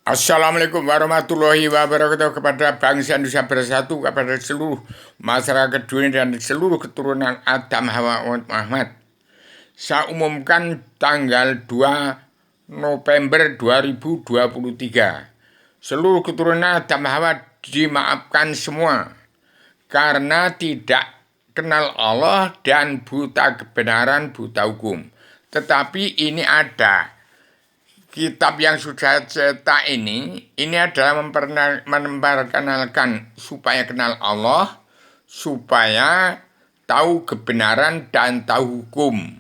Assalamualaikum warahmatullahi wabarakatuh kepada bangsa Indonesia bersatu, kepada seluruh masyarakat dunia dan seluruh keturunan Adam Hawa Muhammad. Saya umumkan tanggal 2 November 2023. Seluruh keturunan Adam Hawa dimaafkan semua karena tidak kenal Allah dan buta kebenaran, buta hukum. Tetapi ini ada kitab yang sudah cetak ini adalah memperkenalkan supaya kenal Allah, supaya tahu kebenaran dan tahu hukum.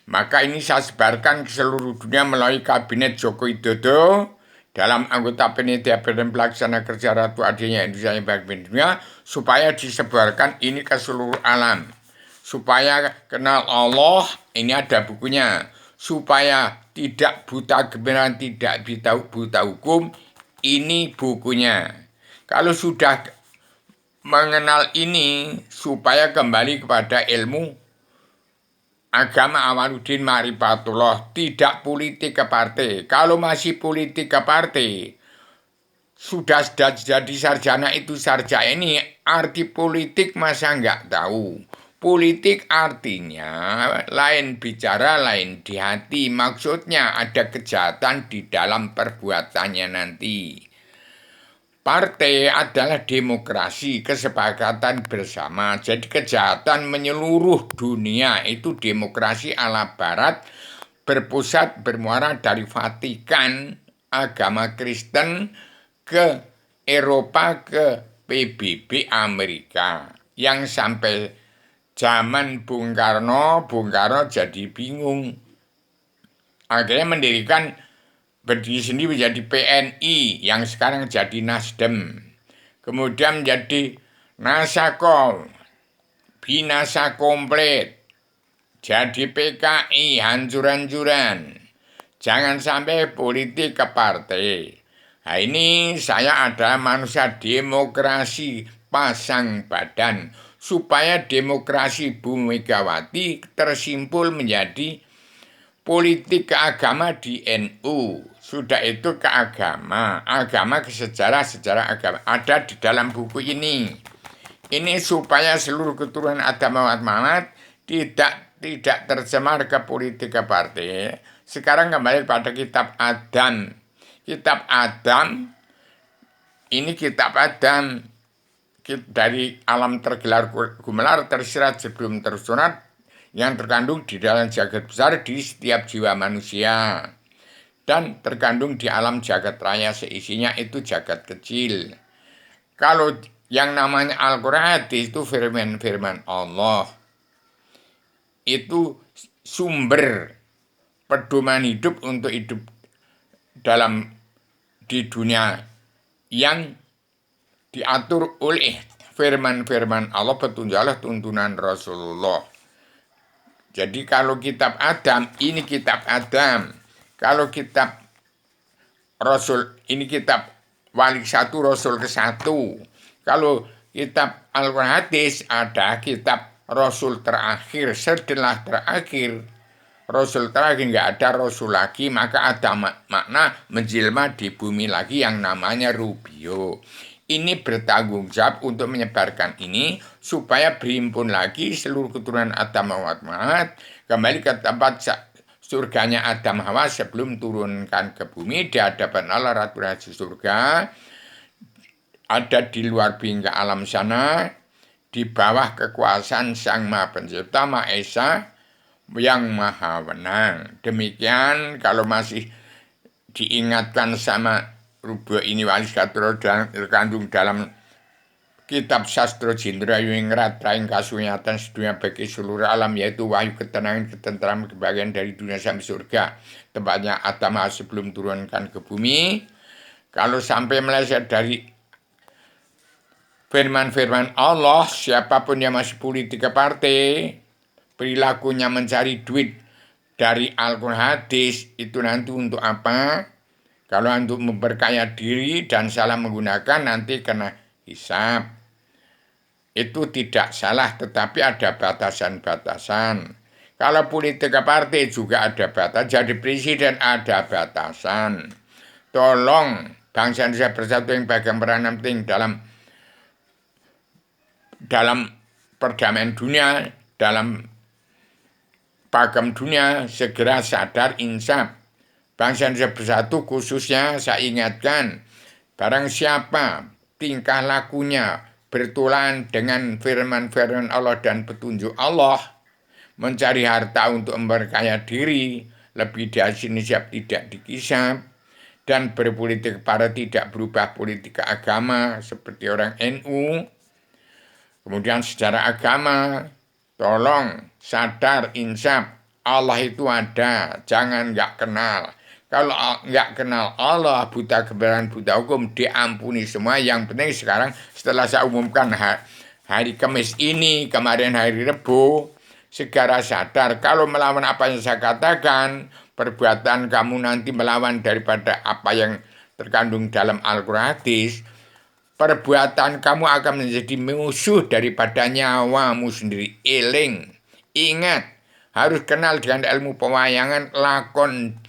Maka ini saya sebarkan ke seluruh dunia melalui Kabinet Joko Widodo dalam anggota panitia badan pelaksana kerja Ratu Adanya Indonesia yang bagian dunia, supaya disebarkan ini ke seluruh alam. Supaya kenal Allah, ini ada bukunya. Supaya tidak buta kebenaran, tidak buta hukum, ini bukunya. Kalau sudah mengenal ini, supaya kembali kepada ilmu agama Awaludin Ma'rifatullah, tidak politik ke partai. Kalau masih politik ke partai, sudah jadi sarjana itu sarjana ini, arti politik masa nggak tahu. Politik artinya lain bicara, lain di hati. Maksudnya ada kejahatan di dalam perbuatannya nanti. Partai adalah demokrasi, kesepakatan bersama. Jadi kejahatan menyeluruh dunia itu demokrasi ala barat, berpusat bermuara dari Vatikan, agama Kristen, ke Eropa, ke PBB Amerika. Yang sampai zaman Bung Karno jadi bingung. Akhirnya mendirikan berdiri sendiri menjadi PNI yang sekarang jadi Nasdem. Kemudian menjadi Nasakol, binasa komplit. Jadi PKI hancur-hancuran. Jangan sampai politik ke partai. Nah ini saya adalah manusia demokrasi pasang badan, supaya demokrasi Bu Megawati tersimpul menjadi politik keagama di NU. Sudah itu keagama, agama ke sejarah agama. Ada di dalam buku ini. Ini supaya seluruh keturunan Adam Muhammad tidak tercemar ke politik ke partai. Sekarang kembali pada kitab Adam. Kitab Adam, ini kitab Adam dari alam tergelar gumelar tersirat sebelum tersunat, yang terkandung di dalam jagat besar di setiap jiwa manusia, dan terkandung di alam jagat raya seisinya itu jagat kecil. Kalau yang namanya Al-Quran itu firman Allah, itu sumber pedoman hidup untuk hidup di dunia yang diatur oleh firman-firman Allah, petunjuk tuntunan Rasulullah. Jadi kalau kitab Adam, ini kitab Adam. Kalau kitab Rasul, ini kitab Wali satu, Rasul ke-1. Kalau kitab Al-Quran Hadis, ada kitab Rasul terakhir. Setelah terakhir, Rasul terakhir nggak ada Rasul lagi, maka ada makna menjelma di bumi lagi yang namanya Rubio. Ini bertanggung jawab untuk menyebarkan ini supaya berhimpun lagi seluruh keturunan Adam Muhammad kembali ke tempat surganya Adam Hawa sebelum turunkan ke bumi di hadapan Allah Ratu Raja surga. Ada di luar bingkai alam sana, di bawah kekuasaan Sang Maha Pencipta Maha Esa yang Maha Wenang. Demikian kalau masih diingatkan sama Rubio ini Wali Skatro dan terkandung dalam kitab Sastro Jindra Yingrat Raing Kasunyatan sedunia bagi seluruh alam, yaitu wahyu ketenangan, ketentraman, kebahagiaan dari dunia sampai surga, tempatnya Adam sebelum turunkan ke bumi. Kalau sampai meleset dari firman-firman Allah, siapapun yang masih politik ke partai, perilakunya mencari duit dari Al-Quran Hadis, itu nanti untuk apa? Kalau untuk memperkaya diri dan salah menggunakan, nanti kena hisab. Itu tidak salah, tetapi ada batasan-batasan. Kalau politik partai juga ada batasan, jadi presiden ada batasan. tolong bangsa Indonesia bersatu yang bagian peranan penting dalam perdamaian dunia, dalam pagam dunia, segera sadar insaf. Bangsa Indonesia bersatu khususnya saya ingatkan, barang siapa tingkah lakunya bertulan dengan firman-firman Allah dan petunjuk Allah, mencari harta untuk memperkaya diri, lebih dari sini siap tidak dikisap, dan berpolitik pada tidak berubah politik agama seperti orang NU. Kemudian secara agama, tolong sadar insaf, Allah itu ada, jangan nggak kenal. Kalau nggak kenal Allah, buta kebenaran, buta hukum, diampuni semua. Yang penting sekarang setelah saya umumkan hari Kamis ini, kemarin hari Rebo, segera sadar kalau melawan apa yang saya katakan, perbuatan kamu nanti melawan daripada apa yang terkandung dalam Al-Quran hadis, perbuatan kamu akan menjadi musuh daripada nyawamu sendiri. Eling, ingat, harus kenal dengan ilmu pewayangan lakon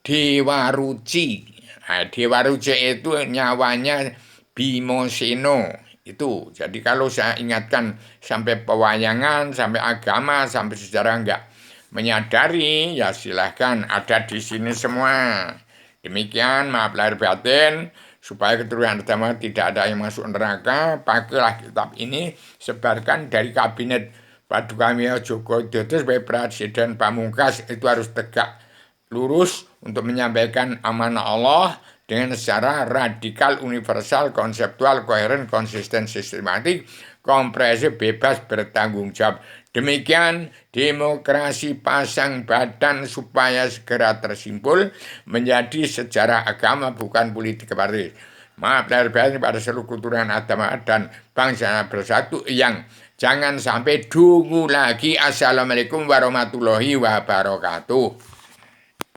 Dewa Ruci. Nah, Dewa Ruci itu nyawanya Bimoseno. Itu. Jadi kalau saya ingatkan sampai pewayangan, sampai agama, sampai sejarah enggak menyadari, ya silahkan ada di sini semua. Demikian, maaf lahir batin, supaya keturunan pertama tidak ada yang masuk neraka, pakailah kitab ini, sebarkan dari kabinet Paduka Mia Joko Widodo sebagai Presiden Pamungkas, itu harus tegak lurus untuk menyampaikan amanah Allah dengan secara radikal, universal, konseptual, koheren, konsisten, sistematik, komprehensif, bebas, bertanggung jawab. Demikian demokrasi pasang badan supaya segera tersimpul menjadi sejarah agama, bukan politik partai. Maaf lahir batin pada seluruh keturunan agama dan bangsa bersatu yang jangan sampai dungu lagi. Assalamualaikum warahmatullahi wabarakatuh.